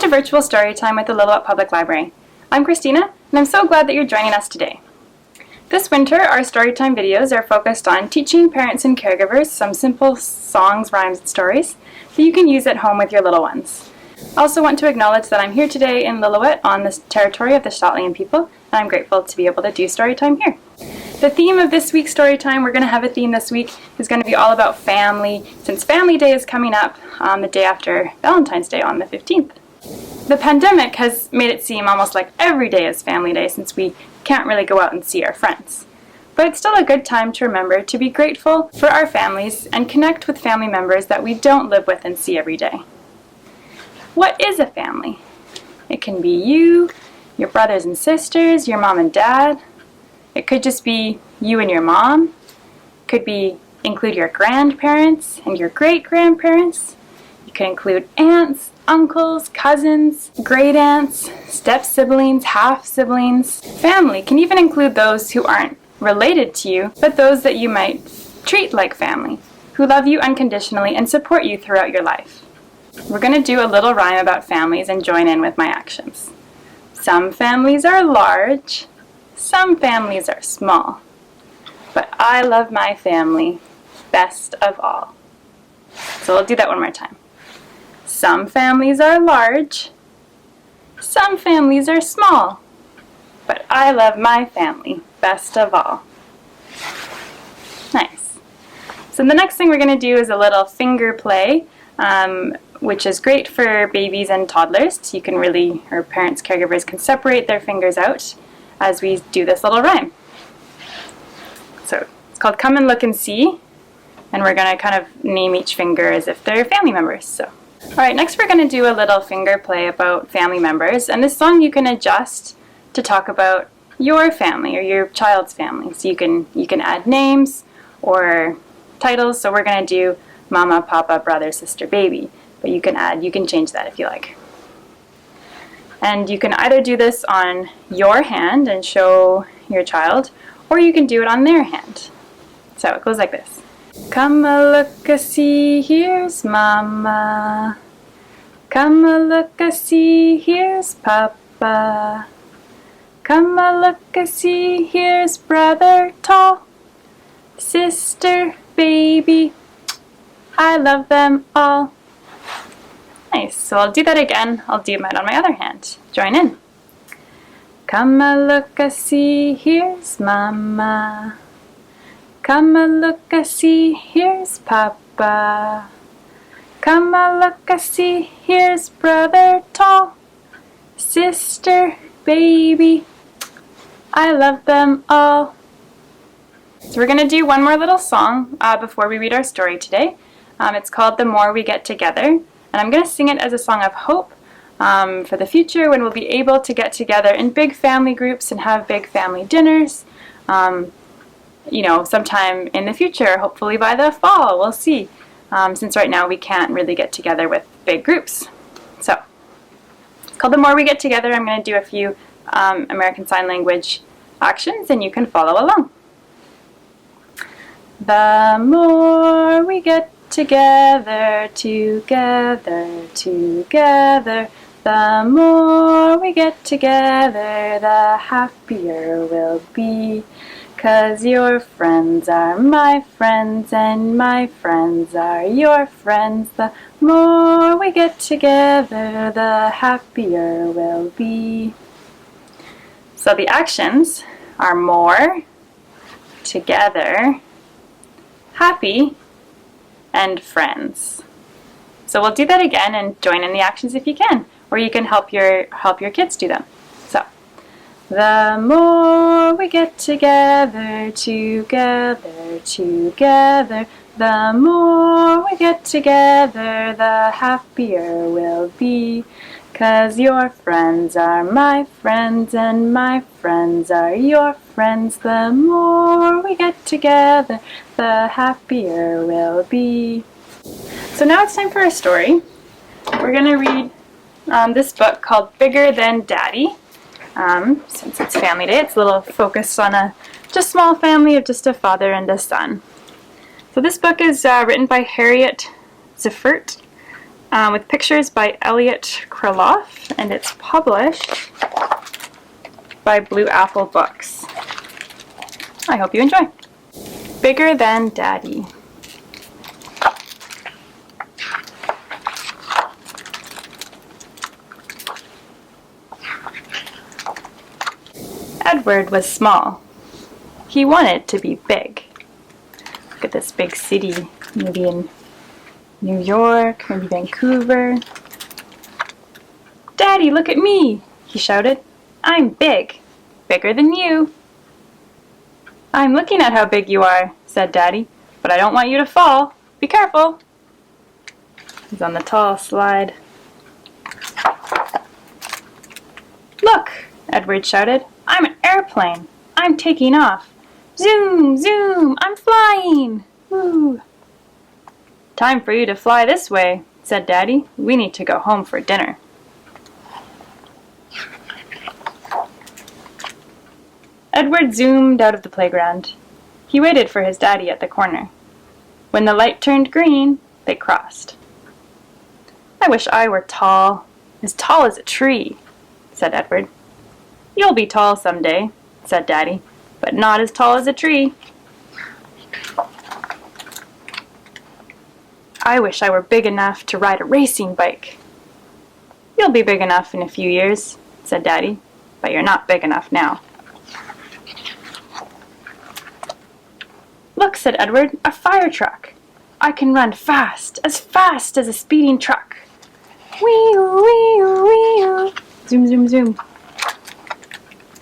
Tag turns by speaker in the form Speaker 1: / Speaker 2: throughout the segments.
Speaker 1: to Virtual Storytime with the Lillooet Public Library. I'm Christina, and I'm so glad that you're joining us today. This winter, our Storytime videos are focused on teaching parents and caregivers some simple songs, rhymes, and stories that you can use at home with your little ones. I also want to acknowledge that I'm here today in Lillooet on the territory of the Stotlian people, and I'm grateful to be able to do Storytime here. The theme of this week's Storytime, we're going to have a theme this week, is going to be all about family, since Family Day is coming up on the day after Valentine's Day on the 15th. The pandemic has made it seem almost like every day is Family Day since we can't really go out and see our friends. But it's still a good time to remember to be grateful for our families and connect with family members that we don't live with and see every day. What is a family? It can be you, your brothers and sisters, your mom and dad. It could just be you and your mom. It could include your grandparents and your great-grandparents. You can include aunts, uncles, cousins, great-aunts, step-siblings, half-siblings. Family can even include those who aren't related to you, but those that you might treat like family, who love you unconditionally and support you throughout your life. We're going to do a little rhyme about families and join in with my actions. Some families are large, some families are small, but I love my family best of all. So we'll do that one more time. Some families are large, some families are small, but I love my family best of all. Nice. So the next thing we're going to do is a little finger play, which is great for babies and toddlers. You can really, or parents, caregivers can separate their fingers out as we do this little rhyme. So it's called Come and Look and See, and we're going to kind of name each finger as if they're family members. So. Alright, next we're going to do a little finger play about family members, and this song you can adjust to talk about your family or your child's family. So you can add names or titles. So we're going to do Mama, Papa, Brother, Sister, Baby, but you can change that if you like. And you can either do this on your hand and show your child, or you can do it on their hand. So it goes like this. Come a look a see, here's Mama. Come a look a see, here's Papa. Come a look a see, here's Brother tall. Sister, baby, I love them all. Nice, so I'll do that again. I'll do it on my other hand. Join in. Come a look a see, here's Mama. Come a look a see, here's Papa. Come a look a see, here's Brother tall. Sister, baby, I love them all. So we're going to do one more little song before we read our story today. It's called The More We Get Together, and I'm going to sing it as a song of hope for the future when we'll be able to get together in big family groups and have big family dinners. Sometime in the future, hopefully by the fall, we'll see. Since right now we can't really get together with big groups. So, it's called The More We Get Together. I'm going to do a few American Sign Language actions and you can follow along. The more we get together, together, together, the more we get together, the happier we'll be. 'Cause your friends are my friends and my friends are your friends. The more we get together, the happier we'll be. So the actions are more, together, happy, and friends. So we'll do that again and join in the actions if you can, or you can help your kids do them. So. The more we get together, together, together, the more we get together, the happier we'll be. 'Cause your friends are my friends and my friends are your friends. The more we get together, the happier we'll be. So now it's time for a story. We're going to read this book called Bigger Than Daddy. Since it's Family Day, it's a little focused on a just small family of just a father and a son. So this book is written by Harriet Ziffert, with pictures by Elliot Kraloff, and it's published by Blue Apple Books. I hope you enjoy. Bigger Than Daddy. Edward was small. He wanted to be big. Look at this big city, maybe in New York, maybe Vancouver. "Daddy, look at me!" he shouted. "I'm big, bigger than you." "I'm looking at how big you are," said Daddy, "but I don't want you to fall. Be careful." He's on the tall slide. "Look!" Edward shouted. "I'm an airplane. I'm taking off. Zoom, zoom, I'm flying! Woo!" "Time for you to fly this way," said Daddy. "We need to go home for dinner." Edward zoomed out of the playground. He waited for his daddy at the corner. When the light turned green, they crossed. "I wish I were tall as a tree," said Edward. "You'll be tall someday," said Daddy, "but not as tall as a tree." "I wish I were big enough to ride a racing bike." "You'll be big enough in a few years," said Daddy, "but you're not big enough now." "Look," said Edward, "a fire truck. I can run fast as a speeding truck. Wee-oo, wee-oo, wee-oo. Zoom, zoom, zoom."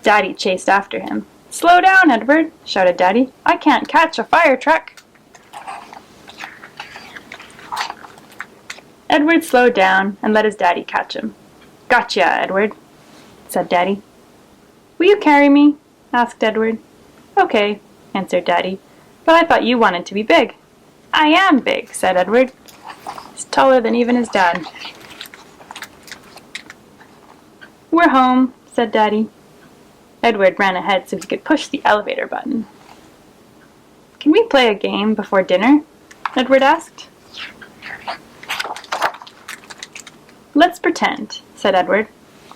Speaker 1: Daddy chased after him. "Slow down, Edward," shouted Daddy. "I can't catch a fire truck." Edward slowed down and let his daddy catch him. "Gotcha, Edward," said Daddy. "Will you carry me?" asked Edward. "Okay," answered Daddy, "but I thought you wanted to be big." "I am big," said Edward. "He's taller than even his dad." "We're home," said Daddy. Edward ran ahead so he could push the elevator button. "Can we play a game before dinner?" Edward asked. "Let's pretend," said Edward.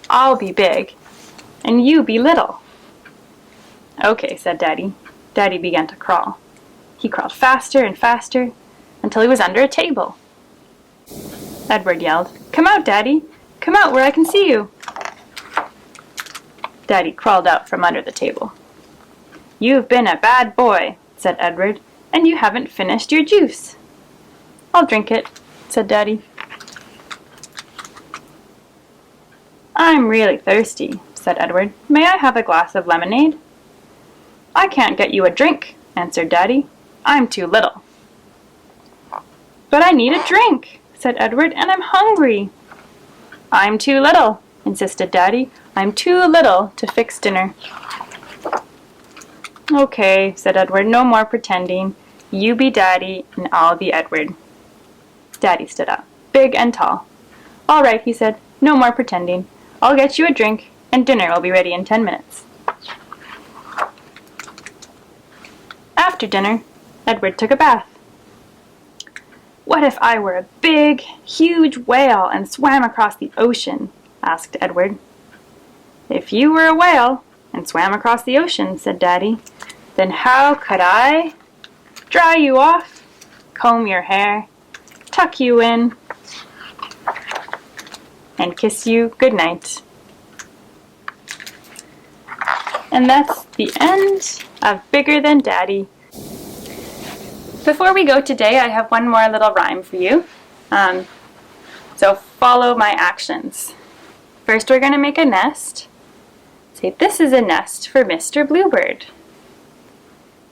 Speaker 1: "I'll be big, and you be little." "Okay," said Daddy. Daddy began to crawl. He crawled faster and faster until he was under a table. Edward yelled, "Come out, Daddy! Come out where I can see you!" Daddy crawled out from under the table. "You've been a bad boy," said Edward, "and you haven't finished your juice." "I'll drink it," said Daddy. "I'm really thirsty," said Edward. "May I have a glass of lemonade?" "I can't get you a drink," answered Daddy. "I'm too little." "But I need a drink," said Edward, "and I'm hungry." "I'm too little," insisted Daddy. "I'm too little to fix dinner." "Okay," said Edward, "no more pretending. You be Daddy, and I'll be Edward." Daddy stood up, big and tall. "All right," he said, "no more pretending. I'll get you a drink, and dinner will be ready in 10 minutes. After dinner, Edward took a bath. "What if I were a big, huge whale and swam across the ocean?" asked Edward. "If you were a whale and swam across the ocean," said Daddy, "then how could I dry you off, comb your hair, tuck you in, and kiss you goodnight?" And that's the end of Bigger Than Daddy. Before we go today, I have one more little rhyme for you. So follow my actions. First, we're going to make a nest. Say, "This is a nest for Mr. Bluebird."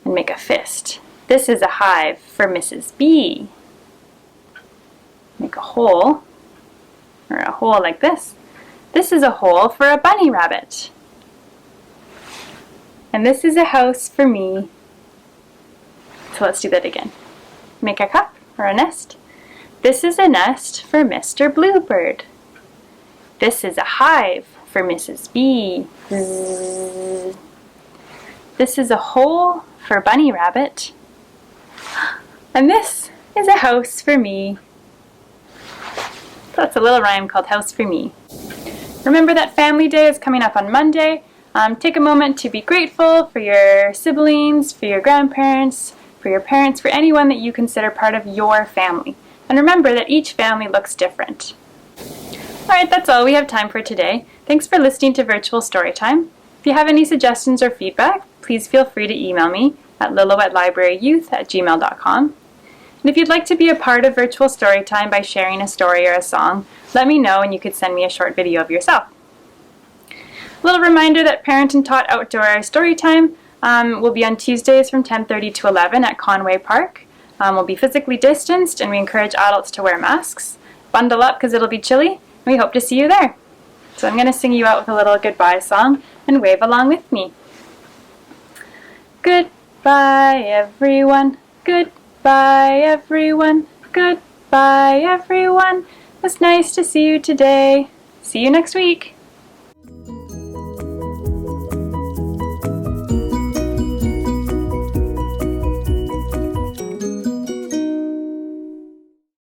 Speaker 1: And make a fist. "This is a hive for Mrs. Bee." Make a hole, or a hole like this. "This is a hole for a bunny rabbit." And this is a house for me. So let's do that again. Make a cup or a nest. "This is a nest for Mr. Bluebird." "This is a hive for Mrs. Bee." Zzz. "This is a hole for Bunny Rabbit." And this is a house for me. That's a little rhyme called House for Me. Remember that Family Day is coming up on Monday. Take a moment to be grateful for your siblings, for your grandparents, for your parents, for anyone that you consider part of your family. And remember that each family looks different. Alright, that's all we have time for today. Thanks for listening to Virtual Storytime. If you have any suggestions or feedback, please feel free to email me at lillooetlibraryyouth@gmail.com. And if you'd like to be a part of Virtual Storytime by sharing a story or a song, let me know and you could send me a short video of yourself. A little reminder that Parent and Taught Outdoor Storytime will be on Tuesdays from 10:30 to 11 at Conway Park. We'll be physically distanced and we encourage adults to wear masks. Bundle up because it'll be chilly, and we hope to see you there. So I'm going to sing you out with a little goodbye song and wave along with me. Goodbye everyone, goodbye everyone, goodbye everyone. It was nice to see you today. See you next week.